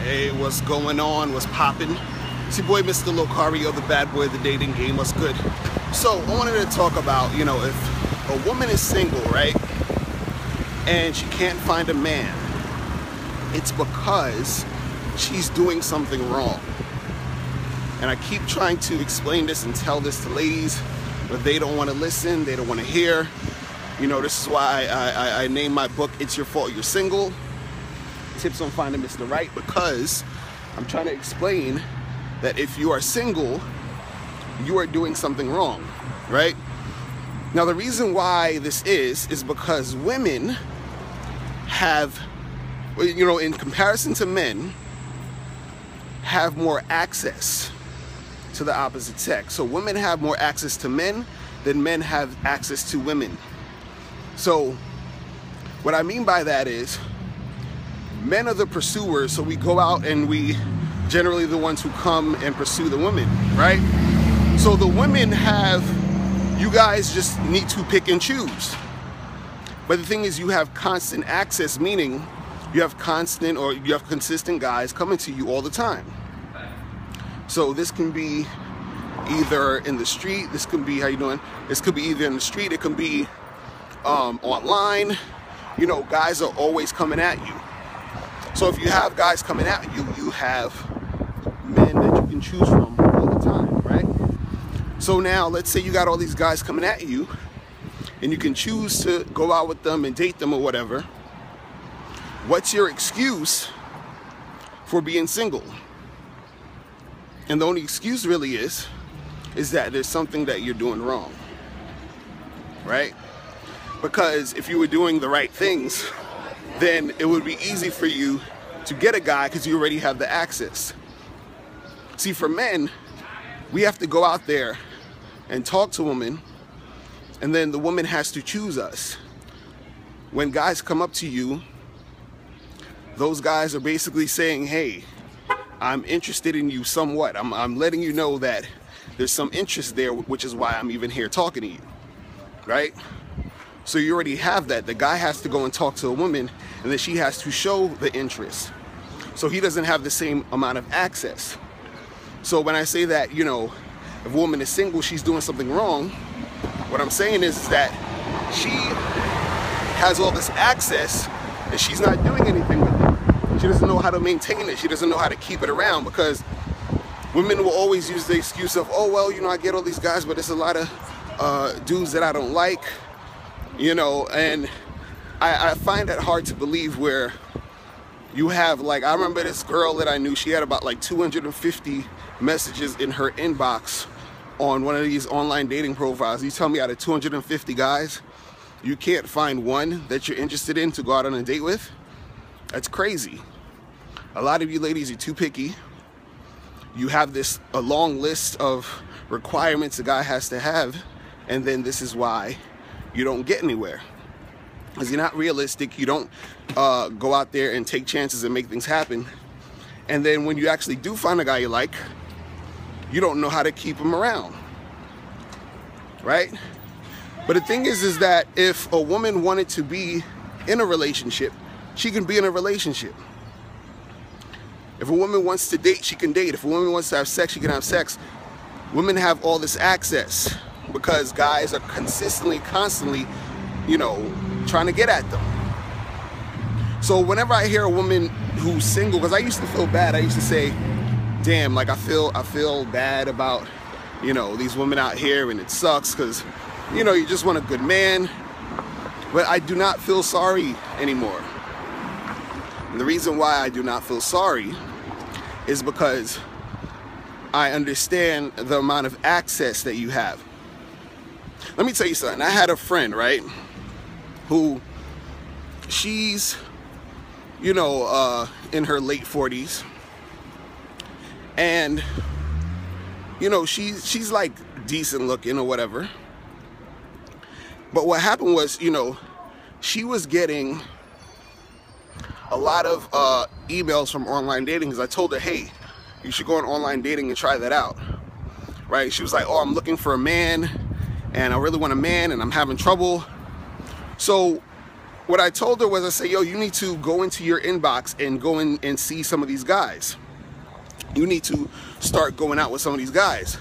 Hey, what's going on? What's poppin'? It's your boy, Mr. Locario, the bad boy of the dating game. What's good? So, I wanted to talk about, if a woman is single, right, and she can't find a man, it's because she's doing something wrong. And I keep trying to explain this and tell this to ladies, but they don't want to listen, they don't want to hear. This is why I named my book, It's Your Fault You're Single. Tips on finding Mr. Right, because I'm trying to explain that if you are single, you are doing something wrong, right? Now, the reason why this is because women have, in comparison to men, have more access to the opposite sex. So women have more access to men than men have access to women. So what I mean by that is, men are the pursuers, so we go out and we generally the ones who come and pursue the women, right? So the women you guys just need to pick and choose. But the thing is, you have constant access, meaning you have consistent guys coming to you all the time. So this can be either in the street, this could be, how you doing? This could be either in the street, it can be online. Guys are always coming at you. So if you have guys coming at you, you have men that you can choose from all the time, right? So now, let's say you got all these guys coming at you, and you can choose to go out with them and date them or whatever. What's your excuse for being single? And the only excuse really is that there's something that you're doing wrong, right? Because if you were doing the right things, then it would be easy for you to get a guy because you already have the access. See, for men, we have to go out there and talk to women, and then the woman has to choose us. When guys come up to you, those guys are basically saying, hey, I'm interested in you somewhat. I'm letting you know that there's some interest there, which is why I'm even here talking to you, right? So you already have that. The guy has to go and talk to a woman, and then she has to show the interest. So he doesn't have the same amount of access. So when I say that, if a woman is single, she's doing something wrong, what I'm saying is that she has all this access and she's not doing anything with it. She doesn't know how to maintain it. She doesn't know how to keep it around, because women will always use the excuse of, oh, well, I get all these guys, but there's a lot of dudes that I don't like. And I find it hard to believe where you have, I remember this girl that I knew, she had about 250 messages in her inbox on one of these online dating profiles. You tell me out of 250 guys, you can't find one that you're interested in to go out on a date with? That's crazy. A lot of you ladies are too picky. You have a long list of requirements a guy has to have, and then this is why you don't get anywhere, because you're not realistic. You don't go out there and take chances and make things happen. And then when you actually do find a guy you like, you don't know how to keep him around, right? But the thing is that if a woman wanted to be in a relationship, she can be in a relationship. If a woman wants to date, she can date. If a woman wants to have sex, she can have sex. Women have all this access because guys are constantly, trying to get at them. So whenever I hear a woman who's single, because I used to feel bad, I used to say, damn, I feel bad about, these women out here, and it sucks because, you just want a good man. But I do not feel sorry anymore. And the reason why I do not feel sorry is because I understand the amount of access that you have. Let me tell you something. I had a friend, right, who she's, in her late 40s. And, she's decent looking or whatever. But what happened was, she was getting a lot of emails from online dating, because I told her, hey, you should go on online dating and try that out, right? She was like, oh, I'm looking for a man, and I really want a man, and I'm having trouble. So what I told her was, I said, yo, you need to go into your inbox and go in and see some of these guys. You need to start going out with some of these guys.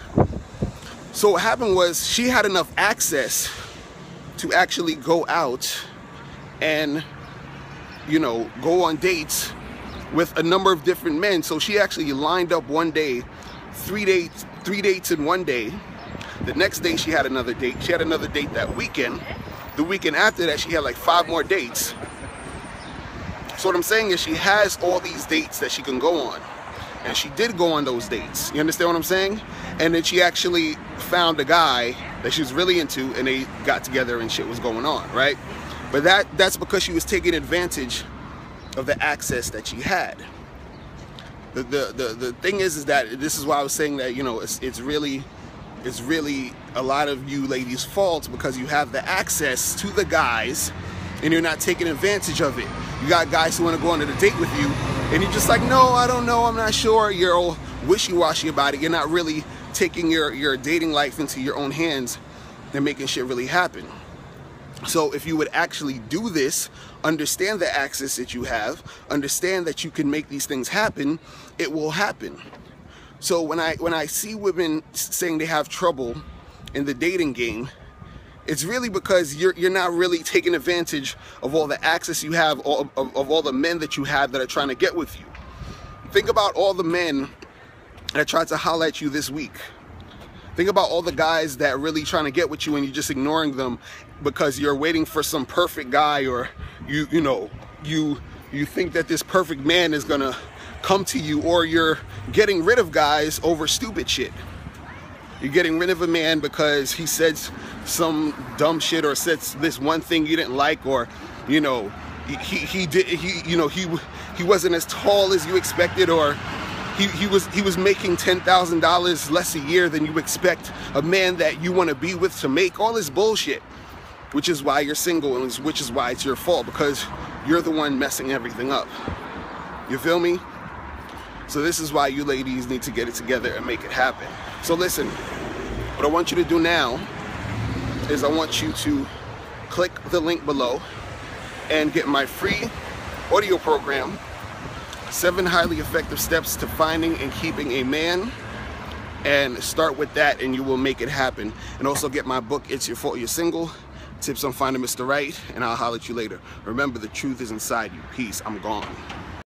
So what happened was, she had enough access to actually go out and, you know, go on dates with a number of different men. So she actually lined up one day, three dates in one day. The next day she had another date. She had another date that weekend. The weekend after that, she had like 5 more dates. So what I'm saying is, she has all these dates that she can go on. And she did go on those dates. You understand what I'm saying? And then she actually found a guy that she was really into, and they got together and shit was going on, right? But that's because she was taking advantage of the access that she had. The thing is that this is why I was saying that, you know, it's really a lot of you ladies' fault, because you have the access to the guys and you're not taking advantage of it. You got guys who want to go on a date with you, and you're just like, no, I don't know, I'm not sure. You're all wishy-washy about it. You're not really taking your dating life into your own hands and making shit really happen. So if you would actually do this, understand the access that you have, understand that you can make these things happen, it will happen. So when I see women saying they have trouble in the dating game, it's really because you're not really taking advantage of all the access you have, of all the men that you have that are trying to get with you. Think about all the men that tried to holler at you this week. Think about all the guys that are really trying to get with you, and you're just ignoring them because you're waiting for some perfect guy, or you think that this perfect man is gonna come to you, or you're getting rid of guys over stupid shit. You're getting rid of a man because he said some dumb shit, or said this one thing you didn't like, or, you know, he wasn't as tall as you expected, or he was making $10,000 less a year than you expect a man that you want to be with to make. All this bullshit, which is why you're single, and which is why it's your fault, because you're the one messing everything up. You feel me? So this is why you ladies need to get it together and make it happen. So listen, what I want you to do now is I want you to click the link below and get my free audio program, 7 highly effective steps to finding and keeping a man, and start with that and you will make it happen. And also get my book, It's Your Fault You're Single, Tips on Finding Mr. Right, and I'll holler at you later. Remember, the truth is inside you. Peace. I'm gone.